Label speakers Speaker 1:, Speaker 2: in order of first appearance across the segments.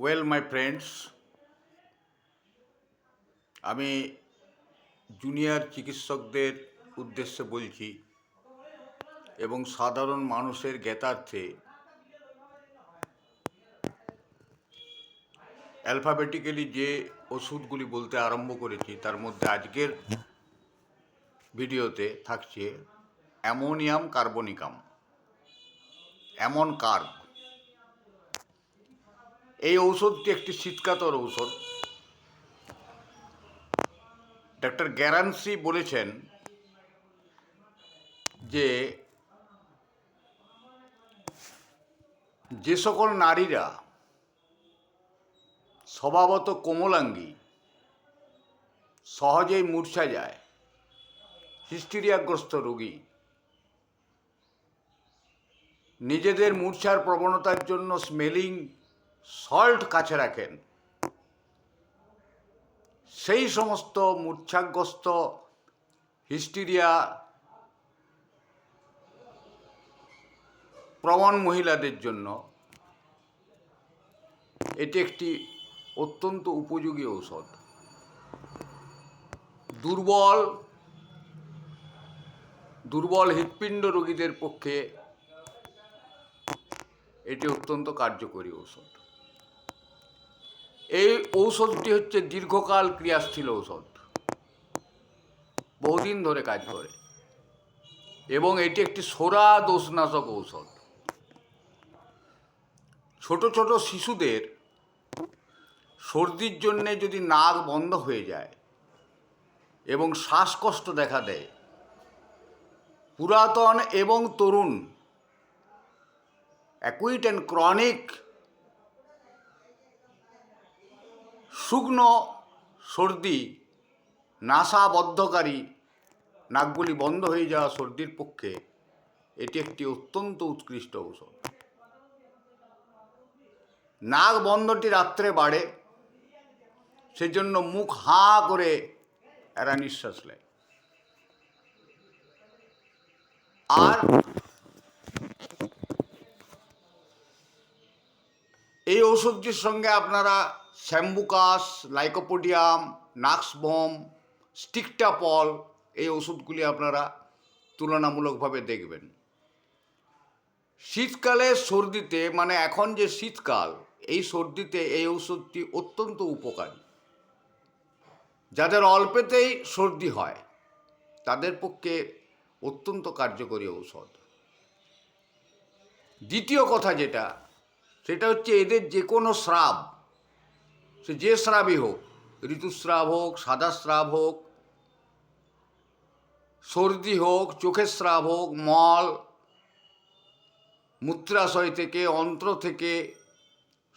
Speaker 1: Well my friends, আমি junior চিকিৎসকদের উদ্দেশ্যে বলছি এবং সাধারণ মানুষের জ্ঞাতার্থে অ্যালফাবেটিক্যালি যে ওষুধগুলি বলতে আরম্ভ করেছি তার মধ্যে আজকের ভিডিওতে থাকছে অ্যামোনিয়াম কার্বনিকাম, অ্যামন কার্ব। এই ঔষধটি একটি শীতকাতর ঔষধ। ডক্টর গ্যারান্সি বলেছেন যে সকল নারীরা স্বভাবত কোমলাঙ্গী, সহজেই মূর্ছা যায়, হিস্টেরিয়াগ্রস্ত রোগী, নিজেদের মূর্ছার প্রবণতার জন্য স্মেলিং সল্ট কাছে রাখেন, সেই সমস্ত মূর্ছাগ্রস্ত হিস্টেরিয়া প্রবণ মহিলাদের জন্য এটি একটি অত্যন্ত উপযোগী ঔষধ। দুর্বল হৃৎপিণ্ড রোগীদের পক্ষে এটি অত্যন্ত কার্যকরী ঔষধ। এই ঔষধটি হচ্ছে দীর্ঘকাল ক্রিয়াশীল ঔষধ, বহুদিন ধরে কাজ করে এবং এটি একটি সোরা দোষনাশক ঔষধ। ছোট ছোট শিশুদের সর্দির জন্যে যদি নাক বন্ধ হয়ে যায় এবং শ্বাসকষ্ট দেখা দেয়, পুরাতন এবং তরুণ, অ্যাকুইট অ্যান্ড ক্রনিক শুকনো সর্দি, নাসাবদ্ধকারী নাকগুলি বন্ধ হয়ে যাওয়া সর্দির পক্ষে এটি একটি অত্যন্ত উৎকৃষ্ট ঔষধ। নাক বন্ধটি রাত্রে বাড়ে, সেজন্য মুখ হাঁ করে এরা নিঃশ্বাস নেয়। আর এই ঔষধটির সঙ্গে আপনারা স্যাম্বুকাস, লাইকোপোডিয়াম, নাক্সবম, স্টিকটাপল এই ওষুধগুলি আপনারা তুলনামূলকভাবে দেখবেন। শীতকালে সর্দিতে, মানে এখন যে শীতকাল, এই সর্দিতে এই ওষুধটি অত্যন্ত উপকারী। যাদের অল্পেতেই সর্দি হয় তাদের পক্ষে অত্যন্ত কার্যকরী ঔষধ। দ্বিতীয় কথা সেটা হচ্ছে এদের যে কোনো স্রাব, সে যে স্রাবই হোক, ঋতুস্রাব হোক, সাদা স্রাব হোক, সর্দি হোক, চোখের স্রাব হোক, মল মূত্রাশয় থেকে, অন্ত্র থেকে,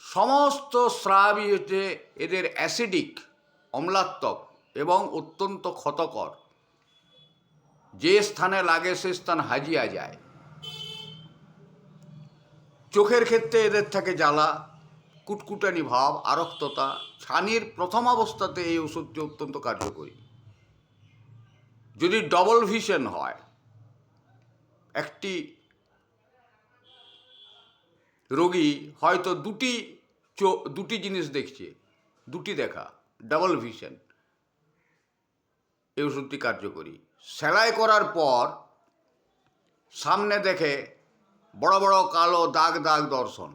Speaker 1: সমস্ত স্রাবই হচ্ছে এদের অ্যাসিডিক, অম্লাত্মক এবং অত্যন্ত ক্ষতকর। যে স্থানে লাগে সে স্থান হাজিয়া যায়। চোখের ক্ষেত্রে এদের থাকে জ্বালা, কুটকুটানি ভাব, আরক্ততা। ছানির প্রথম অবস্থাতে এই ওষুধটি অত্যন্ত কার্যকরী। যদি ডবল ভিশন হয়, একটি রোগী হয়তো দুটি জিনিস দেখছে, দুটি দেখা, ডাবল ভিশন, এই ওষুধটি কার্যকরী। সেলাই করার পর সামনে দেখে বড় বড় কালো দাগ দাগ দর্শন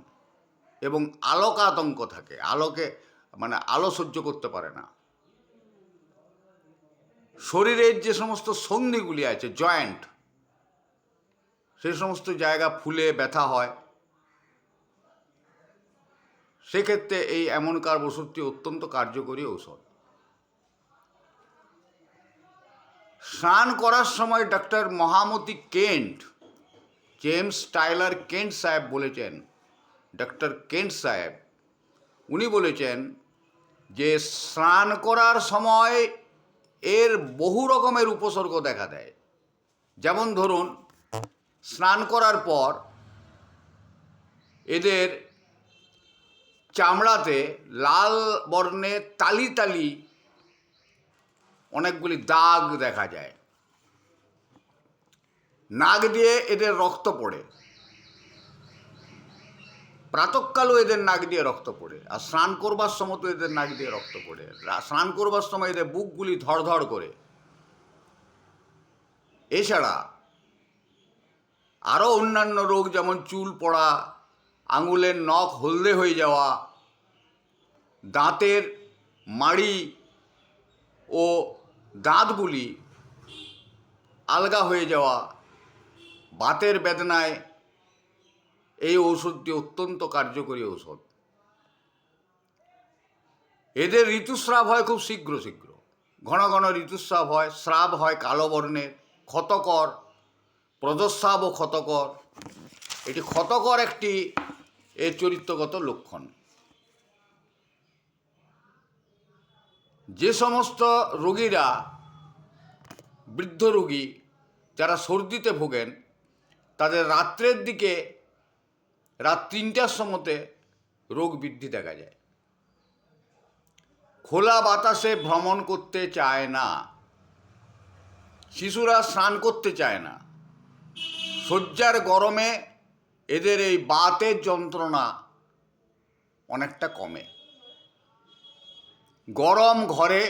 Speaker 1: এবং আলোকাতঙ্ক থাকে, আলো সহ্য করতে পারে না। শরীরের যে সমস্ত সন্ধিগুলি আছে, জয়েন্ট, সেই সমস্ত জায়গা ফুলে ব্যথা হয়, সেক্ষেত্রে এই অ্যামন কার্ব ওষুধটি অত্যন্ত কার্যকরী ঔষধ। স্নান করার সময় ডক্টর মহামতি কেন্ট, জেমস টাইলার কেন্ট সাহেব বলেছেন, ডক্টর কেন্ট সাহেব, উনি বলেছেন যে স্নান করার সময় এর বহু রকমের উপসর্গ দেখা দেয়। যেমন ধরুন, স্নান করার পর এদের চামড়াতে লাল বর্ণে তালি তালি অনেকগুলি দাগ দেখা যায়। নাক দিয়ে এদের রক্ত পড়ে। প্রাতঃকালও এদের নাক দিয়ে রক্ত পড়ে, আর স্নান করবার সময় তো এদের নাক দিয়ে রক্ত পড়ে। স্নান করবার সময় এদের বুকগুলি ধড়ধড় করে। এছাড়া আরও অন্যান্য রোগ, যেমন চুল পড়া, আঙুলের নখ হলদে হয়ে যাওয়া, দাঁতের মাড়ি ও দাঁতগুলি আলগা হয়ে যাওয়া, বাতের বেদনায় এই ঔষধটি অত্যন্ত কার্যকরী ঔষধ। এদের ঋতুস্রাব হয় খুব শীঘ্র শীঘ্র, ঘন ঘন ঋতুস্রাব হয়, স্রাব হয় কালো বর্ণের, ক্ষতকর, প্রদস্রাব ও ক্ষতকর। এটি ক্ষতকর একটি এর চরিত্রগত লক্ষণ। যে সমস্ত রোগীরা, বৃদ্ধ রোগী যারা সর্দিতে ভোগেন, তাদের রাত্রের দিকে, রাত 3টার সময়তে রোগ বৃদ্ধি দেখা যায়। খোলা বাতাসে ভ্রমণ করতে চায় না, শিশুরা স্নান করতে চায় না, শয্যার গরমে এদের এই বাতের যন্ত্রণা অনেকটা কমে, গরম ঘরে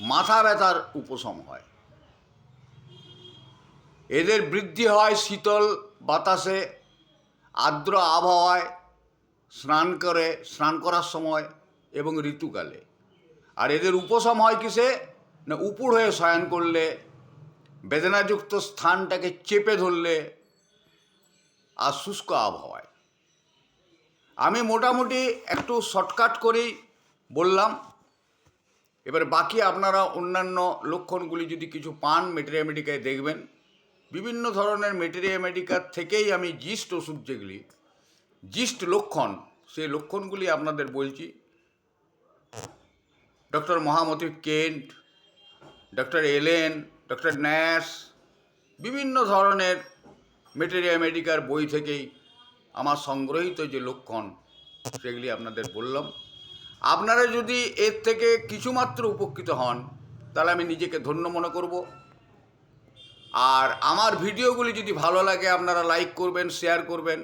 Speaker 1: মাথা ব্যথার উপশম হয়, এদের বৃদ্ধি হয় শীতল বাতাসে, আর্দ্র আবহাওয়ায় স্নান করার সময় এবং ঋতুকালে। আর এদের উপশম হয় কিসে না, উপুড় হয়ে শয়ন করলে, বেদনাযুক্ত স্থানটাকে চেপে ধরলে, আর শুষ্ক আবহাওয়ায়। আমি মোটামুটি একটু শর্টকাট করেই বললাম। এবার বাকি আপনারা অন্যান্য লক্ষণগুলি যদি কিছু পান, মেটেরিয়া মেডিকায় দেখবেন। বিভিন্ন ধরনের মেটেরিয়া মেডিকার থেকেই আমি জিস্ট ওষুধ, যেগুলি জিস্ট লক্ষণ, সেই লক্ষণগুলি আপনাদের বলছি। ডক্টর মহামতি কেন্ট, ডক্টর এলেন, ডক্টর ন্যাশ, বিভিন্ন ধরনের মেটেরিয়া মেডিকার বই থেকেই আমার সংগ্রহীত যে লক্ষণ, সেগুলি আপনাদের বললাম। আপনারা যদি এর থেকে কিছুমাত্র উপকৃত হন, তাহলে আমি নিজেকে ধন্য মনে করব। আর আমার ভিডিওগুলি যদি ভালো লাগে, আপনারা লাইক করবেন, শেয়ার করবেন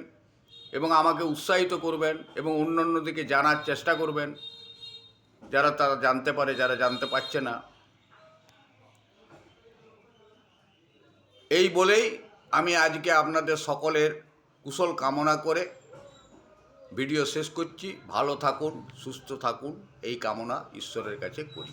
Speaker 1: এবং আমাকে উৎসাহিত করবেন এবং অন্যান্যদিকে জানার চেষ্টা করবেন, যারা তারা জানতে পারে, যারা জানতে পারছে না। এই বলেই আমি আজকে আপনাদের সকলের কুশল কামনা করে ভিডিও শেষ করছি। ভালো থাকুন, সুস্থ থাকুন, এই কামনা ঈশ্বরের কাছে করি।